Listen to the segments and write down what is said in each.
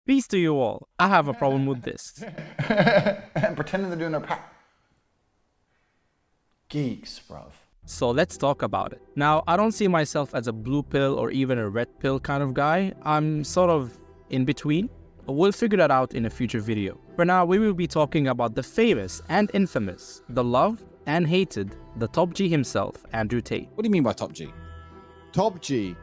Peace to you all. I have a problem with this. And pretending they're doing their geeks, bruv. So let's talk about it. Now, I don't see myself as a blue pill or even a red pill kind of guy. I'm sort of in between. We'll figure that out in a future video. For now, we will be talking about the famous and infamous, the loved and hated, the Top G himself, Andrew Tate. What do you mean by Top G? Top G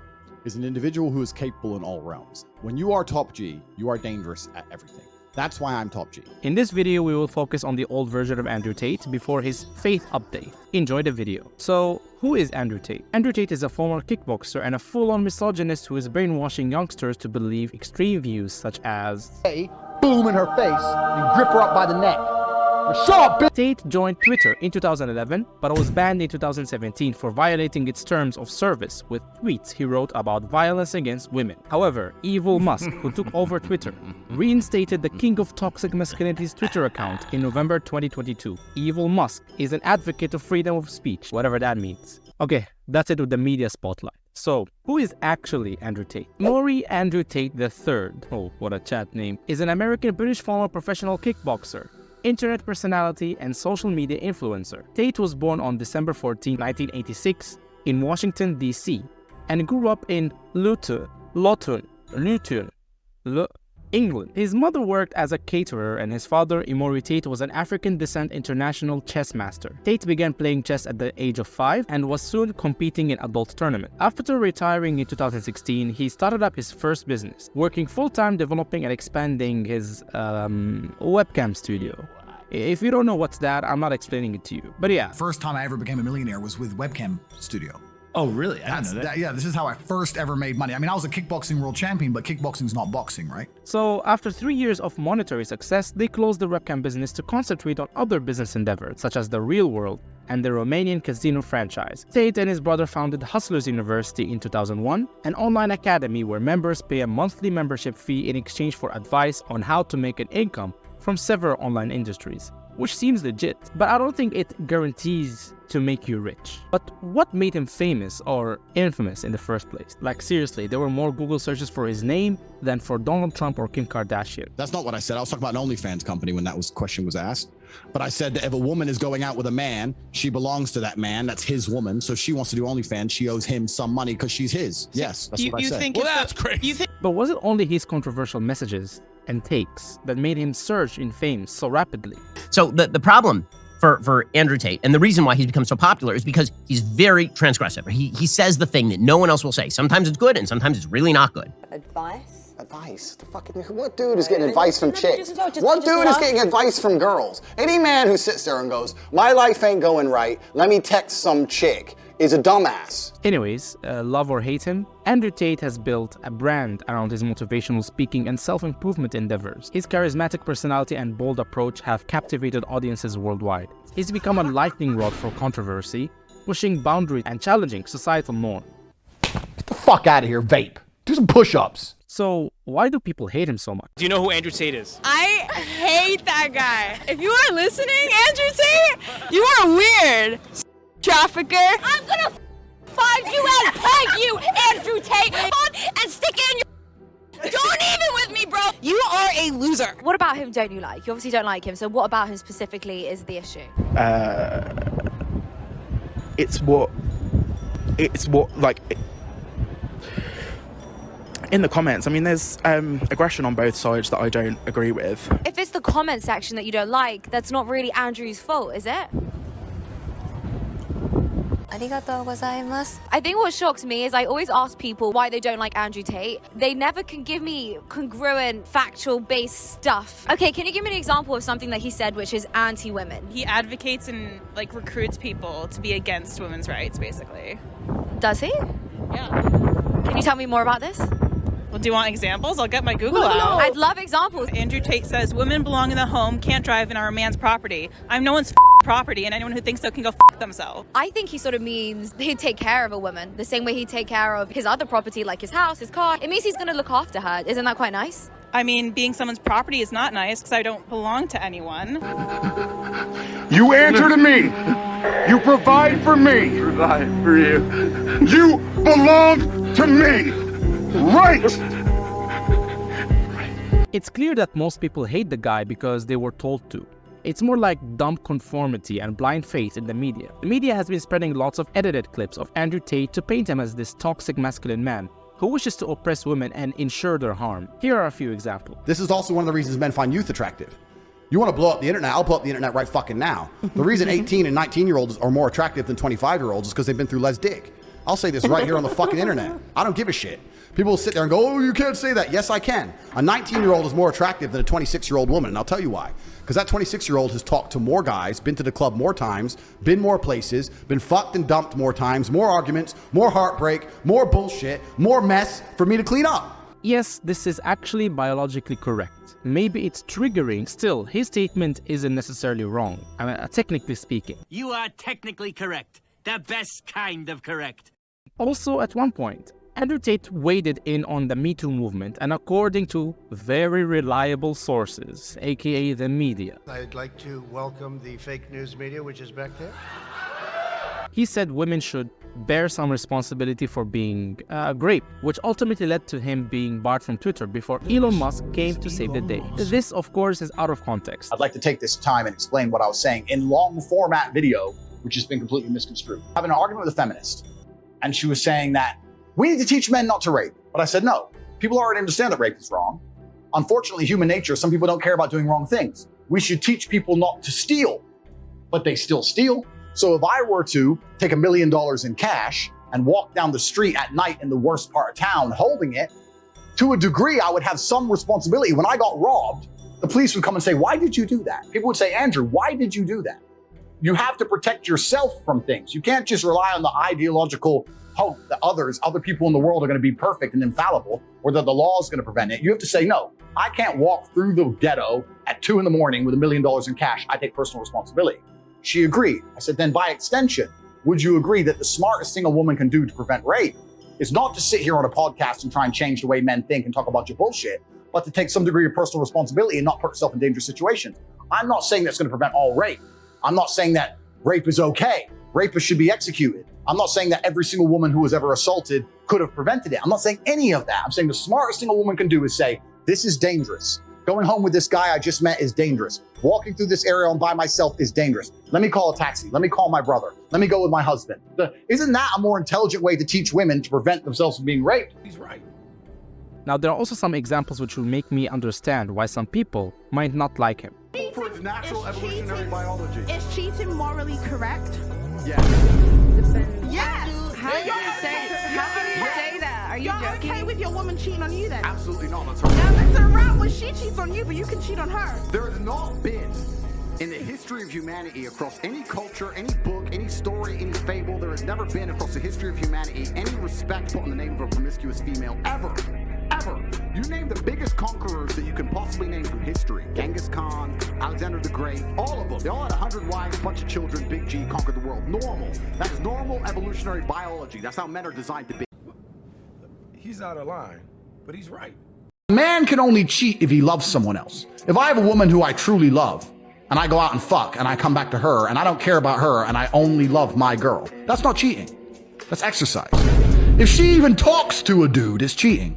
is an individual who is capable in all realms. When you are Top G, you are dangerous at everything. That's why I'm Top G. In this video, we will focus on the old version of Andrew Tate before his faith update. Enjoy the video. So, who is Andrew Tate? Andrew Tate is a former kickboxer and a full-on misogynist who is brainwashing youngsters to believe extreme views such as Boom in her face and grip her up by the neck. Shut up, bitch! Tate joined Twitter in 2011, but was banned in 2017 for violating its terms of service with tweets he wrote about violence against women. However, Evil Musk, who took over Twitter, reinstated the King of Toxic Masculinity's Twitter account in November 2022. Evil Musk is an advocate of freedom of speech, whatever that means. Okay, that's it with the media spotlight. So, who is actually Andrew Tate? Maury Andrew Tate III, oh, what a chat name, is an American-British former professional kickboxer, internet personality, and social media influencer. Tate was born on December 14, 1986 in Washington, D.C. and grew up in Luton, England. His mother worked as a caterer and his father, Andrew Tate, was an African descent international chess master. Tate began playing chess at the age of 5 and was soon competing in adult tournaments. After retiring in 2016, he started up his first business, working full-time developing and expanding his webcam studio. If you don't know what's that, I'm not explaining it to you. But yeah. First time I ever became a millionaire was with webcam studio. Oh, really? I didn't know that. Yeah, this is how I first ever made money. I mean, I was a kickboxing world champion, but kickboxing's not boxing, right? So, after 3 years of monetary success, they closed the webcam business to concentrate on other business endeavors, such as the real world and the Romanian casino franchise. Tate and his brother founded Hustlers University in 2001, an online academy where members pay a monthly membership fee in exchange for advice on how to make an income from several online industries, which seems legit, but I don't think it guarantees to make you rich. But what made him famous or infamous in the first place? Like seriously, there were more Google searches for his name than for Donald Trump or Kim Kardashian. That's not what I said. I was talking about an OnlyFans company when that question was asked. But I said that if a woman is going out with a man, she belongs to that man. That's his woman. So if she wants to do OnlyFans, she owes him some money because she's his. Yes, that's what I said. Well, that's crazy. But was it only his controversial messages and takes that made him surge in fame so rapidly? So the problem for Andrew Tate, and the reason why he's become so popular, is because he's very transgressive. He says the thing that no one else will say. Sometimes it's good, and sometimes it's really not good. Advice? Advice? What dude is getting advice from chicks? What dude is getting advice from girls? Any man who sits there and goes, my life ain't going right, let me text some chick, is a dumbass. Anyways, love or hate him, Andrew Tate has built a brand around his motivational speaking and self-improvement endeavors. His charismatic personality and bold approach have captivated audiences worldwide. He's become a lightning rod for controversy, pushing boundaries and challenging societal norms. Get the fuck out of here, vape. Do some push-ups. So, why do people hate him so much? Do you know who Andrew Tate is? I hate that guy. If you are listening, Andrew Tate, you are weird. Trafficker. I'm gonna find you and peg you, Andrew Tate, and stick it in your... Don't even with me, bro. You are a loser. What about him don't you like? You obviously don't like him, so what about him specifically is the issue? It's what, like... In the comments, I mean, there's aggression on both sides that I don't agree with. If it's the comment section that you don't like, that's not really Andrew's fault, is it? I think what shocks me is I always ask people why they don't like Andrew Tate. They never can give me congruent, factual-based stuff. Okay, can you give me an example of something that he said which is anti-women? He advocates and recruits people to be against women's rights, basically. Does he? Yeah. Can you tell me more about this? Well, do you want examples? I'll get my Google out. I'd love examples. Andrew Tate says women belong in the home, can't drive in our man's property. I'm no one's property, and anyone who thinks so can go themselves. I think he sort of means he'd take care of a woman the same way he'd take care of his other property, like his house, his car. It means he's going to look after her. Isn't that quite nice? I mean, being someone's property is not nice because I don't belong to anyone. You answer to me. You provide for me. Provide for you. You belong to me. Right. It's clear that most people hate the guy because they were told to. It's more like dumb conformity and blind faith in the media. The media has been spreading lots of edited clips of Andrew Tate to paint him as this toxic masculine man who wishes to oppress women and ensure their harm. Here are a few examples. This is also one of the reasons men find youth attractive. You want to blow up the internet? I'll blow up the internet right fucking now. The reason 18 and 19-year-olds are more attractive than 25-year-olds is because they've been through less dick. I'll say this right here on the fucking internet. I don't give a shit. People will sit there and go, oh, you can't say that. Yes, I can. A 19-year-old is more attractive than a 26-year-old woman, and I'll tell you why. Because that 26-year-old has talked to more guys, been to the club more times, been more places, been fucked and dumped more times, more arguments, more heartbreak, more bullshit, more mess for me to clean up. Yes, this is actually biologically correct. Maybe it's triggering. Still, his statement isn't necessarily wrong. Technically speaking. You are technically correct. The best kind of correct. Also, at one point, Andrew Tate waded in on the Me Too movement, and according to very reliable sources, aka the media, I'd like to welcome the fake news media, which is back there. He said women should bear some responsibility for being raped, which ultimately led to him being barred from Twitter before Elon Musk came to save the day. This, of course, is out of context. I'd like to take this time and explain what I was saying in long format video, which has been completely misconstrued. Having an argument with a feminist, and she was saying that we need to teach men not to rape. But I said, no, people already understand that rape is wrong. Unfortunately, human nature, some people don't care about doing wrong things. We should teach people not to steal, but they still steal. So if I were to take $1 million in cash and walk down the street at night in the worst part of town holding it, to a degree, I would have some responsibility. When I got robbed, the police would come and say, why did you do that? People would say, Andrew, why did you do that? You have to protect yourself from things. You can't just rely on the ideological hope that other people in the world are going to be perfect and infallible, or that the law is going to prevent it. You have to say, no, I can't walk through the ghetto at 2 a.m. with $1 million in cash. I take personal responsibility. She agreed. I said, then by extension, would you agree that the smartest thing a woman can do to prevent rape is not to sit here on a podcast and try and change the way men think and talk about your bullshit, but to take some degree of personal responsibility and not put yourself in dangerous situations? I'm not saying that's going to prevent all rape. I'm not saying that rape is okay. Rapists should be executed. I'm not saying that every single woman who was ever assaulted could have prevented it. I'm not saying any of that. I'm saying the smartest thing a woman can do is say, this is dangerous. Going home with this guy I just met is dangerous. Walking through this area by myself is dangerous. Let me call a taxi. Let me call my brother. Let me go with my husband. Isn't that a more intelligent way to teach women to prevent themselves from being raped? He's right. Now, there are also some examples which will make me understand why some people might not like him. For its natural evolutionary biology. Is cheating morally correct? Yes. Yes. How can you say that? Are you You're joking? okay with your woman cheating on you then? Absolutely not. That's her. Now that's a wrap when she cheats on you, but you can cheat on her. There has not been, in the history of humanity, across any culture, any book, any story, any fable, there has never been across the history of humanity any respect put on the name of a promiscuous female, ever. Ever. You name the biggest conquerors that you can possibly name from history. Genghis Khan, Alexander the Great, all of them. They all had 100 wives, a bunch of children, Big G, conquered the world. Normal. That is normal evolutionary biology. That's how men are designed to be. He's out of line, but he's right. A man can only cheat if he loves someone else. If I have a woman who I truly love, and I go out and fuck, and I come back to her, and I don't care about her, and I only love my girl, that's not cheating. That's exercise. If she even talks to a dude, it's cheating.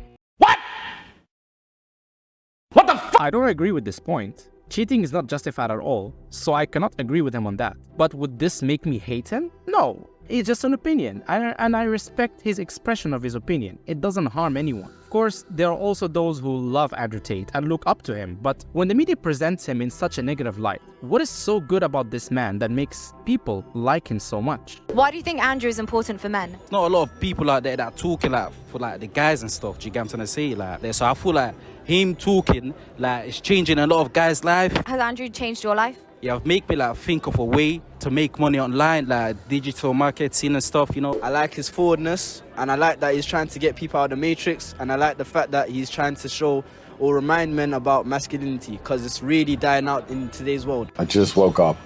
What the fuck? I don't agree with this point. Cheating is not justified at all, so I cannot agree with him on that. But would this make me hate him? No, it's just an opinion, and I respect his expression of his opinion. It doesn't harm anyone. Of course, there are also those who love Andrew Tate and look up to him, but when the media presents him in such a negative light, what is so good about this man that makes people like him so much? Why do you think Andrew is important for men? Not a lot of people out there that talking like for like the guys and stuff. Do you get what I'm trying to say? Like there, so I feel like him talking like it's changing a lot of guys' life. Has Andrew changed your life? Yeah, I've made me like think of a way to make money online, like digital marketing and stuff, you know. I like his forwardness, and I like that he's trying to get people out of the matrix, and I like the fact that he's trying to show or remind men about masculinity, because it's really dying out in today's world. I just woke up.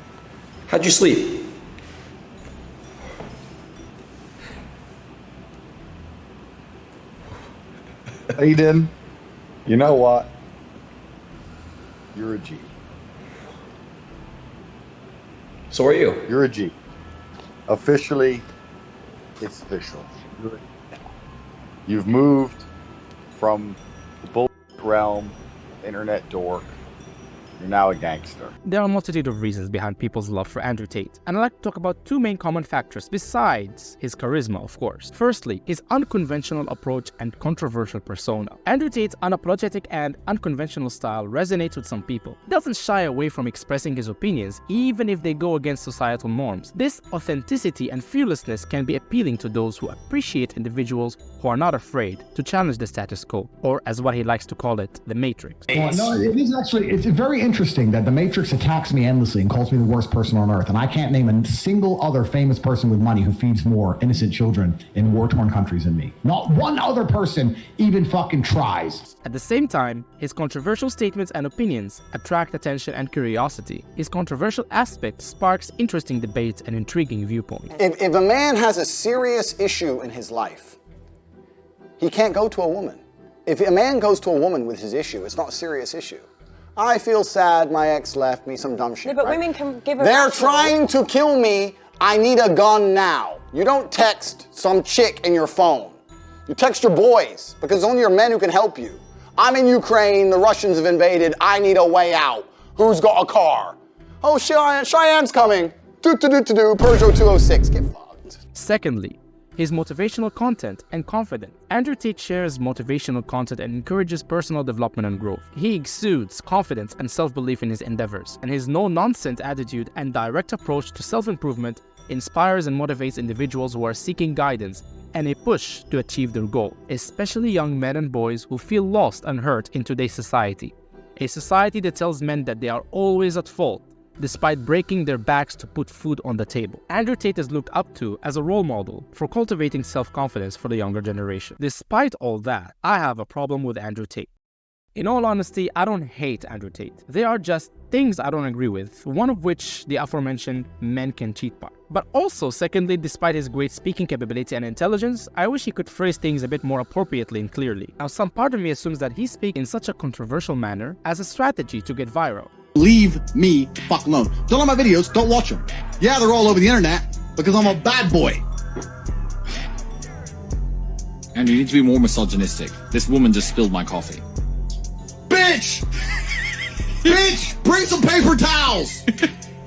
How'd you sleep? Aiden, you know what? You're a G. So are you. You're a G. Officially, it's official. You've moved from the bull realm internet dork. You're now a gangster. There are a multitude of reasons behind people's love for Andrew Tate, and I'd like to talk about two main common factors besides his charisma, of course. Firstly, his unconventional approach and controversial persona. Andrew Tate's unapologetic and unconventional style resonates with some people. He doesn't shy away from expressing his opinions, even if they go against societal norms. This authenticity and fearlessness can be appealing to those who appreciate individuals who are not afraid to challenge the status quo, or as what he likes to call it, the Matrix. No, it is actually, it's very interesting that the Matrix attacks me endlessly and calls me the worst person on earth, and I can't name a single other famous person with money who feeds more innocent children in war-torn countries than me. Not one other person even fucking tries. At the same time, his controversial statements and opinions attract attention and curiosity. His controversial aspect sparks interesting debates and intriguing viewpoints. If a man has a serious issue in his life, he can't go to a woman. If a man goes to a woman with his issue, it's not a serious issue. I feel sad, my ex left me, some dumb shit. Yeah, but right? women can give a They're trying to kill me, I need a gun now. You don't text some chick in your phone. You text your boys, because it's only your men who can help you. I'm in Ukraine, the Russians have invaded, I need a way out. Who's got a car? Oh, Cheyenne's coming. Peugeot 206, get fucked. Secondly, his motivational content and confidence. Andrew Tate shares motivational content and encourages personal development and growth. He exudes confidence and self-belief in his endeavors, and his no-nonsense attitude and direct approach to self-improvement inspires and motivates individuals who are seeking guidance and a push to achieve their goal, especially young men and boys who feel lost and hurt in today's society. A society that tells men that they are always at fault, despite breaking their backs to put food on the table. Andrew Tate is looked up to as a role model for cultivating self-confidence for the younger generation. Despite all that, I have a problem with Andrew Tate. In all honesty, I don't hate Andrew Tate. There are just things I don't agree with, one of which the aforementioned men can cheat part. But also, secondly, despite his great speaking capability and intelligence, I wish he could phrase things a bit more appropriately and clearly. Now, some part of me assumes that he speaks in such a controversial manner as a strategy to get viral. Leave me the fuck alone. Don't like my videos, don't watch them. Yeah, they're all over the internet because I'm a bad boy. Andrew, you need to be more misogynistic. This woman just spilled my coffee. Bitch! Bitch! Bring some paper towels!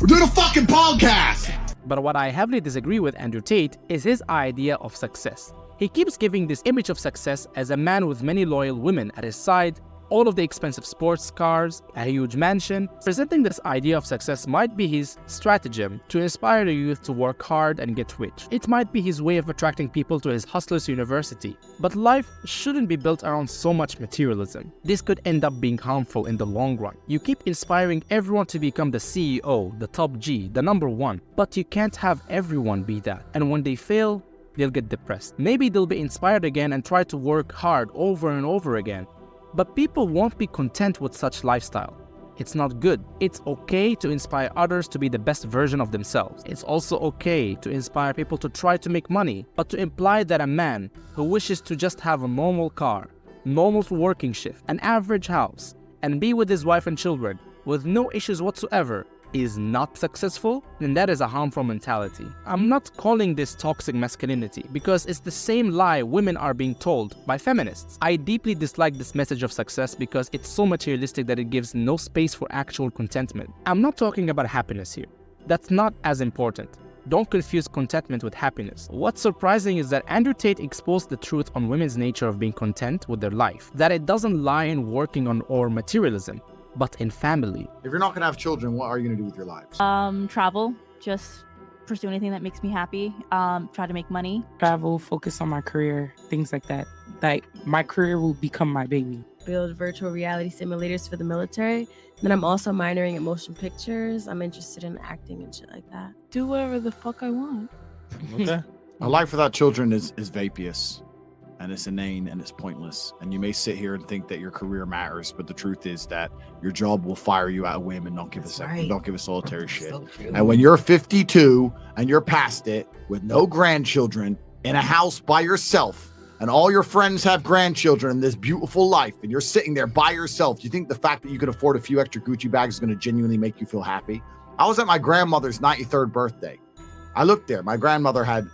We're doing a fucking podcast! But what I heavily disagree with Andrew Tate is his idea of success. He keeps giving this image of success as a man with many loyal women at his side, all of the expensive sports cars, a huge mansion. Presenting this idea of success might be his stratagem to inspire the youth to work hard and get rich. It might be his way of attracting people to his Hustlers University. But life shouldn't be built around so much materialism. This could end up being harmful in the long run. You keep inspiring everyone to become the CEO, the top G, the number one, but you can't have everyone be that. And when they fail, they'll get depressed. Maybe they'll be inspired again and try to work hard over and over again. But people won't be content with such lifestyle. It's not good. It's okay to inspire others to be the best version of themselves. It's also okay to inspire people to try to make money, but to imply that a man who wishes to just have a normal car, normal working shift, an average house, and be with his wife and children with no issues whatsoever is not successful, then that is a harmful mentality. I'm not calling this toxic masculinity because it's the same lie women are being told by feminists. I deeply dislike this message of success because it's so materialistic that it gives no space for actual contentment. I'm not talking about happiness here. That's not as important. Don't confuse contentment with happiness. What's surprising is that Andrew Tate exposed the truth on women's nature of being content with their life, that it doesn't lie in working on or materialism, but in family. If you're not gonna have children, what are you gonna do with your lives? Travel, just pursue anything that makes me happy. Try to make money. Travel, focus on my career, things like that. Like, my career will become my baby. Build virtual reality simulators for the military. Then I'm also minoring in motion pictures. I'm interested in acting and shit like that. Do whatever the fuck I want. Okay. A life without children is vapious, and it's inane, and it's pointless. And you may sit here and think that your career matters, but the truth is that your job will fire you at a whim and not give a second, don't give a solitary shit. So and when you're 52 and you're past it with no grandchildren in a house by yourself, and all your friends have grandchildren in this beautiful life, and you're sitting there by yourself, do you think the fact that you could afford a few extra Gucci bags is going to genuinely make you feel happy? I was at my grandmother's 93rd birthday. I looked there. My grandmother had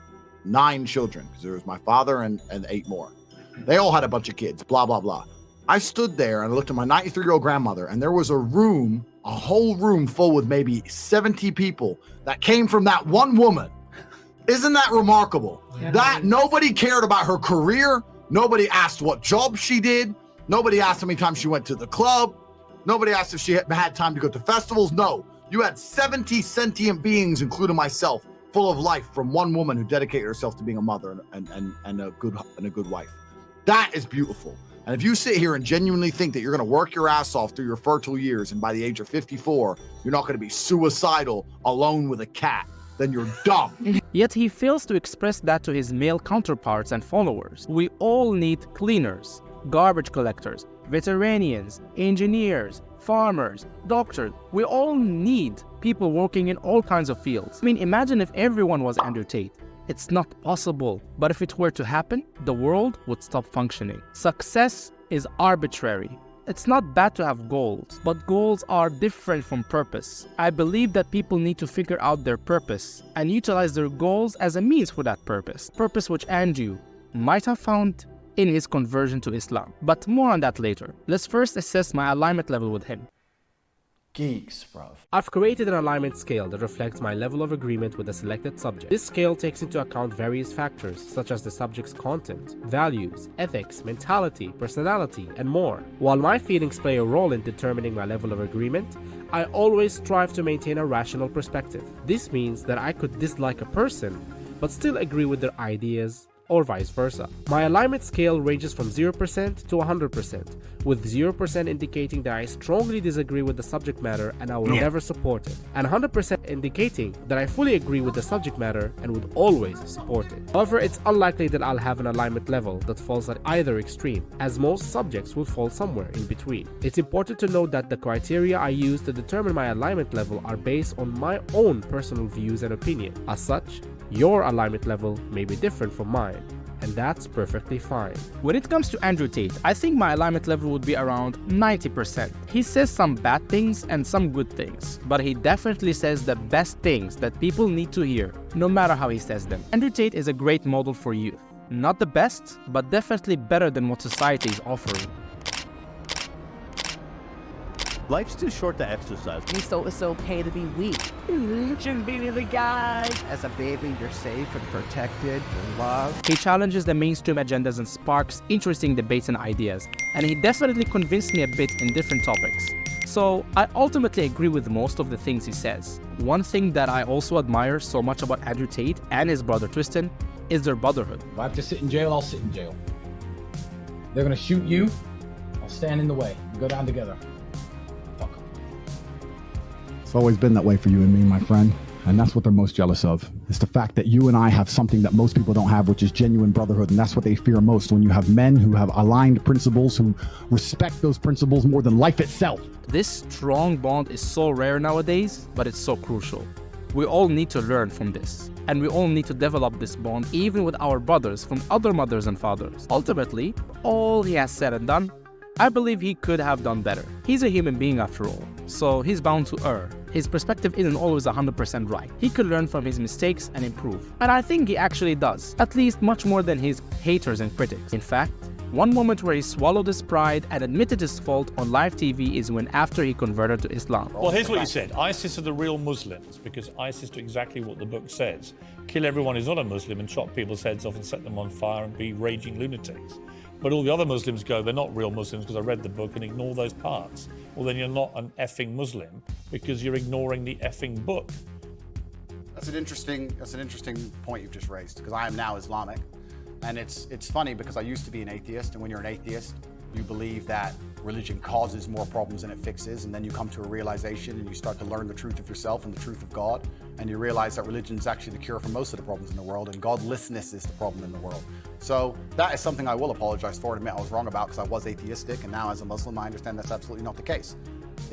9 children because there was my father and 8 more. They all had a bunch of kids, blah, blah, blah. I stood there and I looked at my 93-year-old grandmother, and there was a whole room full with maybe 70 people that came from that one woman. Isn't that remarkable? Yeah. That nobody cared about her career. Nobody asked what job she did. Nobody asked how many times she went to the club. Nobody asked if she had time to go to festivals. No, you had 70 sentient beings, including myself, full of life from one woman who dedicated herself to being a mother and a good wife. That is beautiful. And if you sit here and genuinely think that you're going to work your ass off through your fertile years, and by the age of 54, you're not going to be suicidal alone with a cat, then you're dumb. Yet he fails to express that to his male counterparts and followers. We all need cleaners, garbage collectors, veterinarians, engineers, farmers, doctors. We all need people working in all kinds of fields. I mean, imagine if everyone was Andrew Tate. It's not possible, but if it were to happen, the world would stop functioning. Success is arbitrary. It's not bad to have goals, but goals are different from purpose. I believe that people need to figure out their purpose and utilize their goals as a means for that purpose. Purpose which Andrew might have found in his conversion to Islam. But more on that later. Let's first assess my alignment level with him. Geeks, bruv. I've created an alignment scale that reflects my level of agreement with a selected subject. This scale takes into account various factors such as the subject's content, values, ethics, mentality, personality, and more. While my feelings play a role in determining my level of agreement, I always strive to maintain a rational perspective. This means that I could dislike a person, but still agree with their ideas, or vice versa. My alignment scale ranges from 0% to 100%, with 0% indicating that I strongly disagree with the subject matter and I will never support it, and 100% indicating that I fully agree with the subject matter and would always support it. However, it's unlikely that I'll have an alignment level that falls at either extreme, as most subjects will fall somewhere in between. It's important to note that the criteria I use to determine my alignment level are based on my own personal views and opinion. As such, your alignment level may be different from mine, and that's perfectly fine. When it comes to Andrew Tate, I think my alignment level would be around 90%. He says some bad things and some good things, but he definitely says the best things that people need to hear, no matter how he says them. Andrew Tate is a great model for youth. Not the best, but definitely better than what society is offering. Life's too short to exercise. So it's okay to be weak. Shouldn't be the guy. As a baby, you're safe and protected and loved. He challenges the mainstream agendas and sparks interesting debates and ideas, and he definitely convinced me a bit in different topics. So I ultimately agree with most of the things he says. One thing that I also admire so much about Andrew Tate and his brother Tristan is their brotherhood. If I have to sit in jail, I'll sit in jail. They're gonna shoot you, I'll stand in the way. We go down together. It's always been that way for you and me, my friend. And that's what they're most jealous of. It's the fact that you and I have something that most people don't have, which is genuine brotherhood. And that's what they fear most, when you have men who have aligned principles, who respect those principles more than life itself. This strong bond is so rare nowadays, but it's so crucial. We all need to learn from this. And we all need to develop this bond even with our brothers from other mothers and fathers. Ultimately, all he has said and done, I believe he could have done better. He's a human being after all, so he's bound to err. His perspective isn't always 100% right. He could learn from his mistakes and improve. And I think he actually does, at least much more than his haters and critics. In fact, one moment where he swallowed his pride and admitted his fault on live TV is when after he converted to Islam. Well, here's what he said. ISIS are the real Muslims because ISIS do exactly what the book says. Kill everyone who's not a Muslim and chop people's heads off and set them on fire and be raging lunatics. But all the other Muslims go, they're not real Muslims because I read the book, and ignore those parts. Well, then you're not an effing Muslim because you're ignoring the effing book. That's an interesting point you've just raised, because I am now Islamic. And it's funny because I used to be an atheist, and when you're an atheist, you believe that religion causes more problems than it fixes, and then you come to a realization and you start to learn the truth of yourself and the truth of God, and you realize that religion is actually the cure for most of the problems in the world, and godlessness is the problem in the world. So that is something I will apologize for and admit I was wrong about, because I was atheistic, and now as a Muslim I understand that's absolutely not the case.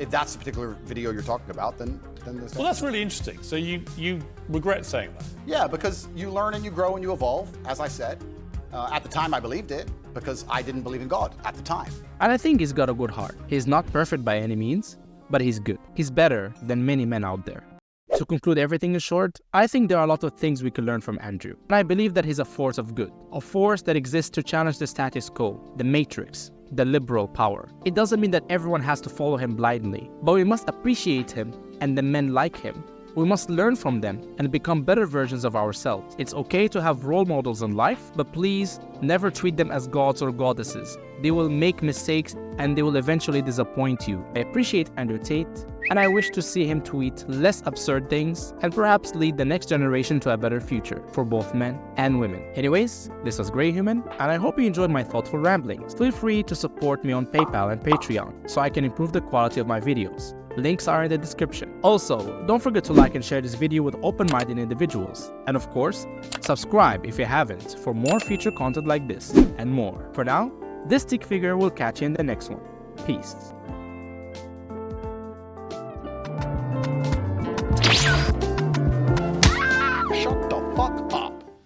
If that's the particular video you're talking about, then there's Well, that's really interesting. So you regret saying that? Yeah, because you learn and you grow and you evolve, as I said. At the time I believed it, because I didn't believe in God at the time. And I think he's got a good heart. He's not perfect by any means, but he's good. He's better than many men out there. To conclude everything in short, I think there are a lot of things we can learn from Andrew. And I believe that he's a force of good, a force that exists to challenge the status quo, the matrix, the liberal power. It doesn't mean that everyone has to follow him blindly, but we must appreciate him and the men like him. We must learn from them and become better versions of ourselves. It's okay to have role models in life, but please never treat them as gods or goddesses. They will make mistakes and they will eventually disappoint you. I appreciate Andrew Tate, and I wish to see him tweet less absurd things and perhaps lead the next generation to a better future for both men and women. Anyways, this was Grey Human, and I hope you enjoyed my thoughtful ramblings. Feel free to support me on PayPal and Patreon so I can improve the quality of my videos. Links are in the description. Also, don't forget to like and share this video with open-minded individuals. And of course, subscribe if you haven't for more future content like this and more. For now, this stick figure will catch you in the next one. Peace.